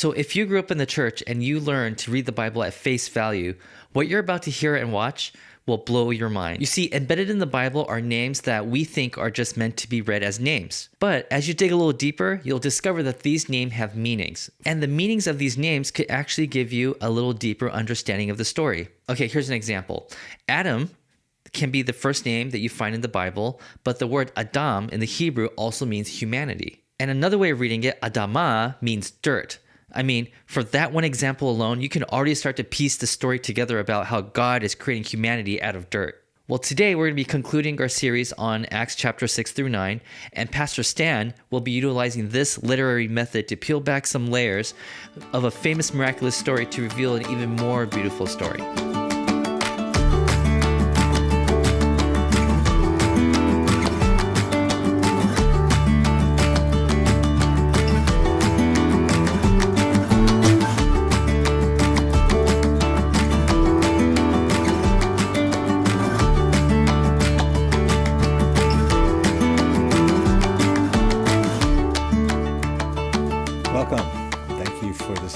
So if you grew up in the church and you learned to read the Bible at face value, what you're about to hear and watch will blow your mind. You see, embedded in the Bible are names that we think are just meant to be read as names. But as you dig a little deeper, you'll discover that these names have meanings. And the meanings of these names could actually give you a little deeper understanding of the story. Okay, here's an example. Adam can be the first name that you find in the Bible, but the word Adam in the Hebrew also means humanity. And another way of reading it, Adama, means dirt. I mean, for that one example alone, you can already start to piece the story together about how God is creating humanity out of dirt. Well, today we're going to be concluding our series on Acts chapter 6 through 9, and Pastor Stan will be utilizing this literary method to peel back some layers of a famous miraculous story to reveal an even more beautiful story.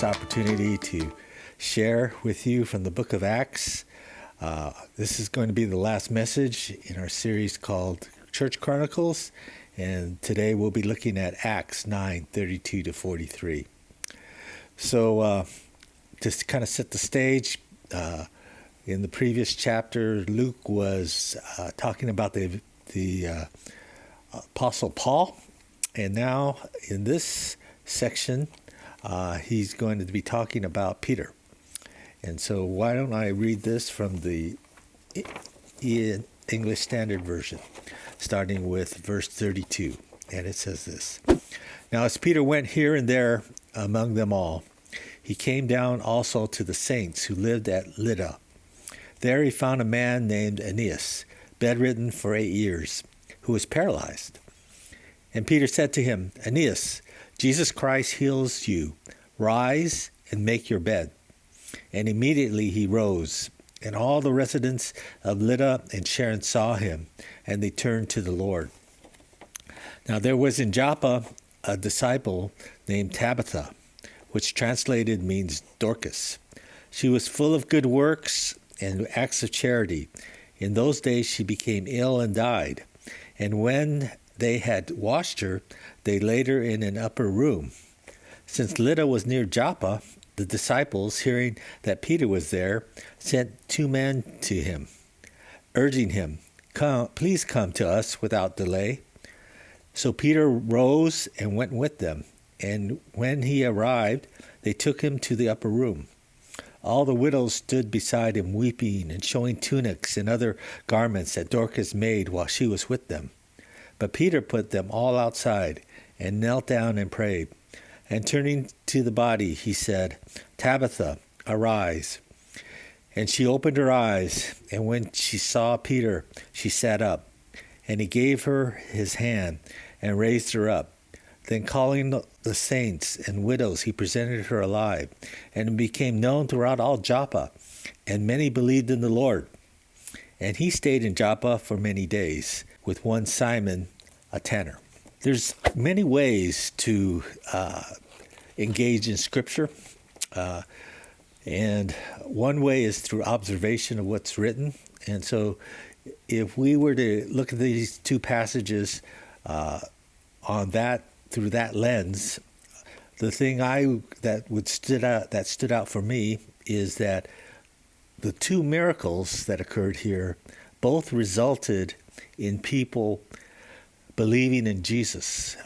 Opportunity to share with you from the book of Acts. This is going to be the last message in our series called Church Chronicles, and today we'll be looking at Acts 9:32 to 43. So just to kind of set the stage, in the previous chapter, Luke was talking about the Apostle Paul, and now in this section, he's going to be talking about Peter. And so why don't I read this from the English Standard Version, starting with verse 32. And it says this: Now as Peter went here and there among them all, he came down also to the saints who lived at Lydda. There he found a man named Aeneas, bedridden for 8 years, who was paralyzed. And Peter said to him, Aeneas, Jesus Christ heals you. Rise and make your bed. And immediately he rose. And all the residents of Lydda and Sharon saw him, and they turned to the Lord. Now there was in Joppa a disciple named Tabitha, which translated means Dorcas. She was full of good works and acts of charity. In those days she became ill and died. And when they had washed her, they laid her in an upper room. Since Lydda was near Joppa, the disciples, hearing that Peter was there, sent 2 men to him, urging him, please come to us without delay. So Peter rose and went with them, and when he arrived, they took him to the upper room. All the widows stood beside him weeping and showing tunics and other garments that Dorcas made while she was with them. But Peter put them all outside and knelt down and prayed. And turning to the body, he said, Tabitha, arise. And she opened her eyes, and when she saw Peter, she sat up. And he gave her his hand and raised her up. Then calling the saints and widows, he presented her alive. And it became known throughout all Joppa, and many believed in the Lord. And he stayed in Joppa for many days, with one Simon, a tanner. There's many ways to engage in Scripture, and one way is through observation of what's written. And so if we were to look at these 2 passages through that lens, the thing that stood out for me is that the 2 miracles that occurred here both resulted in people believing in Jesus.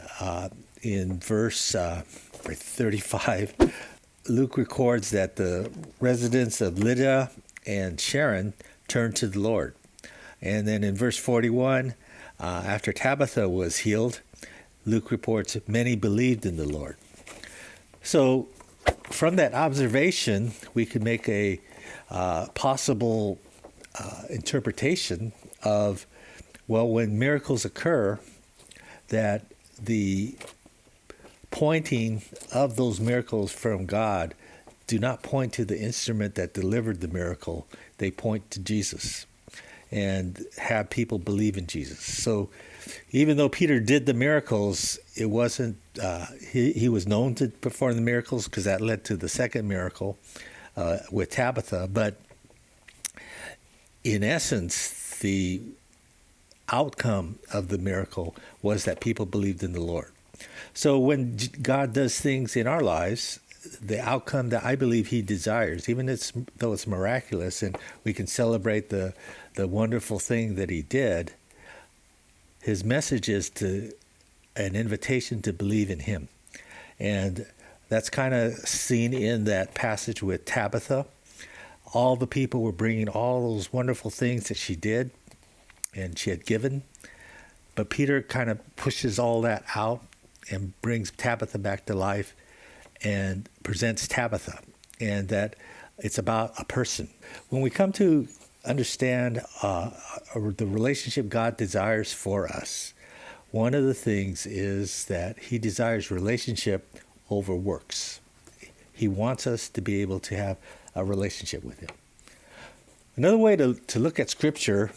In verse 35, Luke records that the residents of Lydda and Sharon turned to the Lord. And then in verse 41, after Tabitha was healed, Luke reports many believed in the Lord. So from that observation, we could make a possible interpretation of, well, when miracles occur, that the pointing of those miracles from God do not point to the instrument that delivered the miracle. They point to Jesus. and have people believe in Jesus. So even though Peter did the miracles, it wasn't, he was known to perform the miracles because that led to the second miracle with Tabitha. But in essence, the outcome of the miracle was that people believed in the Lord. So when God does things in our lives, the outcome that I believe he desires, even though it's miraculous and we can celebrate the wonderful thing that he did, his message is an invitation to believe in him. And that's kind of seen in that passage with Tabitha. All the people were bringing all those wonderful things that she did and she had given. But Peter kind of pushes all that out and brings Tabitha back to life and presents Tabitha, and that it's about a person. When we come to understand the relationship God desires for us, one of the things is that he desires relationship over works. He wants us to be able to have a relationship with him. Another way to look at Scripture,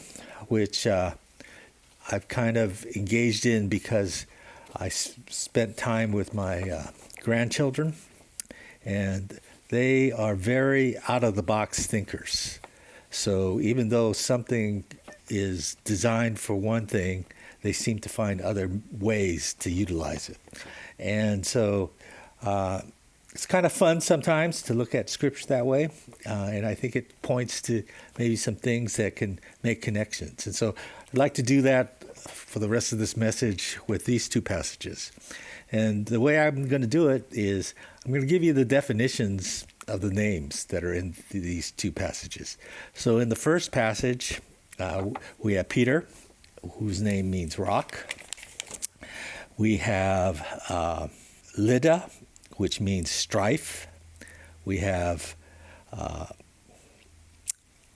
which I've kind of engaged in because I spent time with my grandchildren, and they are very out-of-the-box thinkers. So even though something is designed for one thing, they seem to find other ways to utilize it. And so it's kind of fun sometimes to look at Scripture that way, and I think it points to maybe some things that can make connections. And so I'd like to do that for the rest of this message with these two passages. And the way I'm going to do it is I'm going to give you the definitions of the names that are in these two passages. So in the first passage, we have Peter, whose name means rock. We have Lydda, which means strife. We have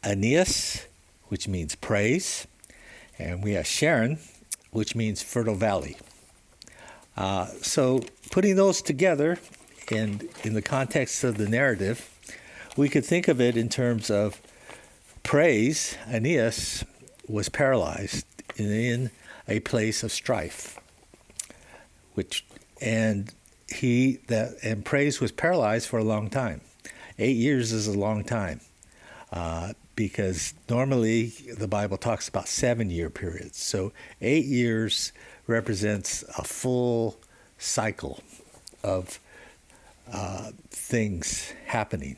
Aeneas, which means praise. And we have Sharon, which means fertile valley. So putting those together in the context of the narrative, we could think of it in terms of praise. Aeneas was paralyzed in a place of strife, and praise was paralyzed for a long time. 8 years is a long time, because normally the Bible talks about 7-year periods. So 8 years represents a full cycle of things happening.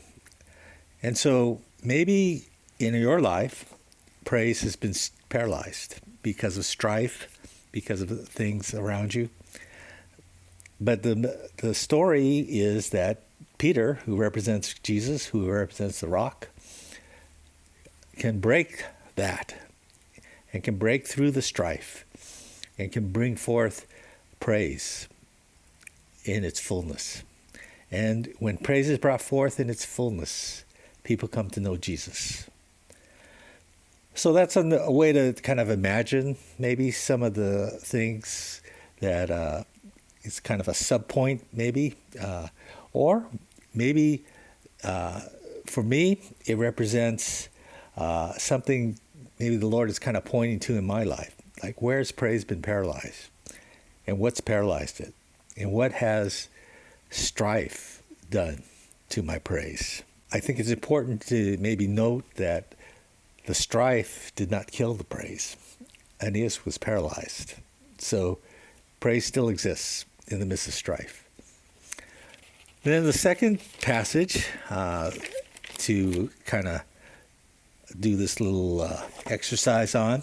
And so maybe in your life, praise has been paralyzed because of strife, because of the things around you. But the story is that Peter, who represents Jesus, who represents the rock, can break that and can break through the strife and can bring forth praise in its fullness. And when praise is brought forth in its fullness, people come to know Jesus. So that's a way to kind of imagine maybe some of the things that it's kind of a subpoint maybe. Or maybe for me, it represents something maybe the Lord is kind of pointing to in my life. Like, where's praise been paralyzed? And what's paralyzed it? And what has strife done to my praise? I think it's important to maybe note that the strife did not kill the praise. Aeneas was paralyzed. So praise still exists in the midst of strife. Then the second passage, to kind of do this little exercise on,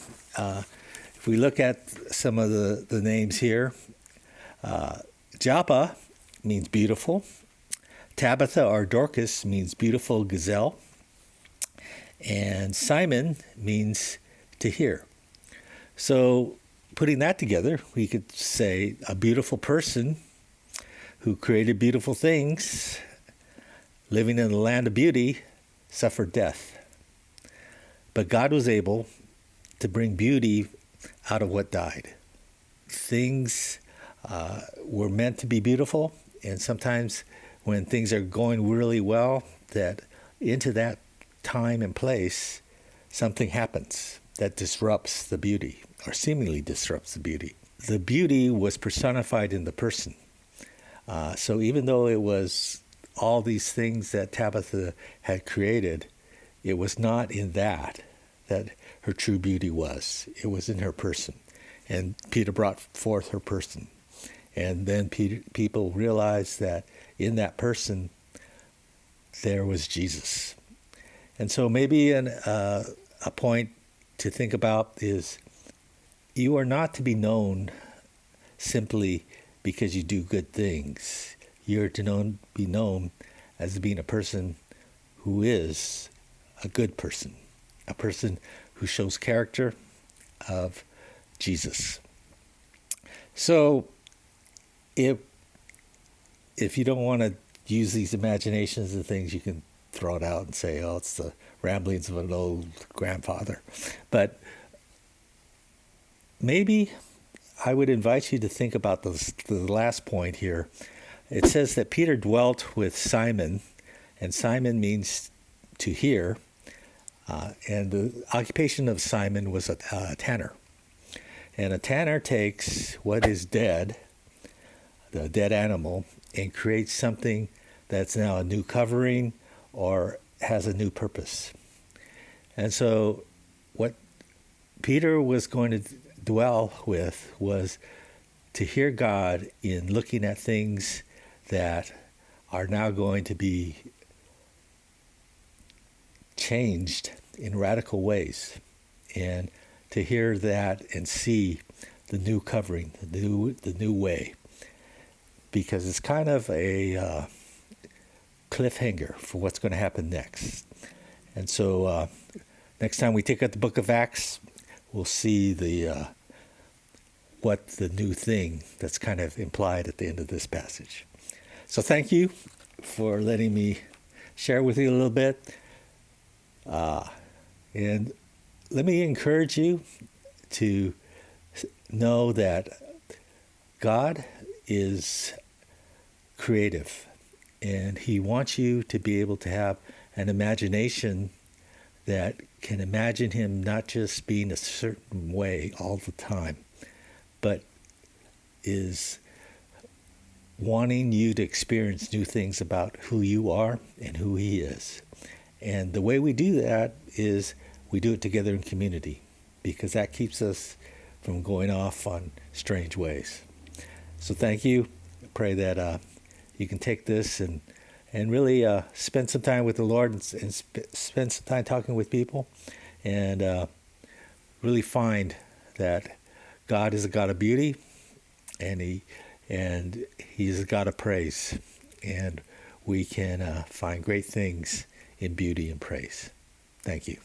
if we look at some of the names here, Joppa means beautiful. Tabitha or Dorcas means beautiful gazelle. And Simon means to hear. So putting that together, we could say a beautiful person who created beautiful things, living in the land of beauty, suffered death. But God was able to bring beauty out of what died. Things were meant to be beautiful, and sometimes when things are going really well, that into that time and place, something happens. that disrupts the beauty, or seemingly disrupts the beauty. The beauty was personified in the person. So even though it was all these things that Tabitha had created, it was not in that her true beauty was. It was in her person. And Peter brought forth her person. And then people realized that in that person, there was Jesus. And so maybe a point to think about is you are not to be known simply because you do good things. You're to be known as being a person who is a good person, a person who shows character of Jesus. So if you don't want to use these imaginations and things, you can throw it out and say, oh, it's the ramblings of an old grandfather. But maybe I would invite you to think about the last point here. It says that Peter dwelt with Simon, and Simon means to hear, and the occupation of Simon was a tanner. And a tanner takes what is dead, the dead animal, and creates something that's now a new covering or has a new purpose. And so what Peter was going to dwell with was to hear God in looking at things that are now going to be changed in radical ways, and to hear that and see the new covering, the new way, because it's kind of a cliffhanger for what's going to happen next. And so next time we take out the book of Acts, we'll see what the new thing that's kind of implied at the end of this passage. So thank you for letting me share with you a little bit. And let me encourage you to know that God is creative, and he wants you to be able to have an imagination that can imagine him not just being a certain way all the time, but is wanting you to experience new things about who you are and who he is. And the way we do that is we do it together in community, because that keeps us from going off on strange ways. So thank you. I pray that you can take this and really spend some time with the Lord and spend some time talking with people, and really find that God is a God of beauty, and he's a God of praise, and we can find great things in beauty and praise. Thank you.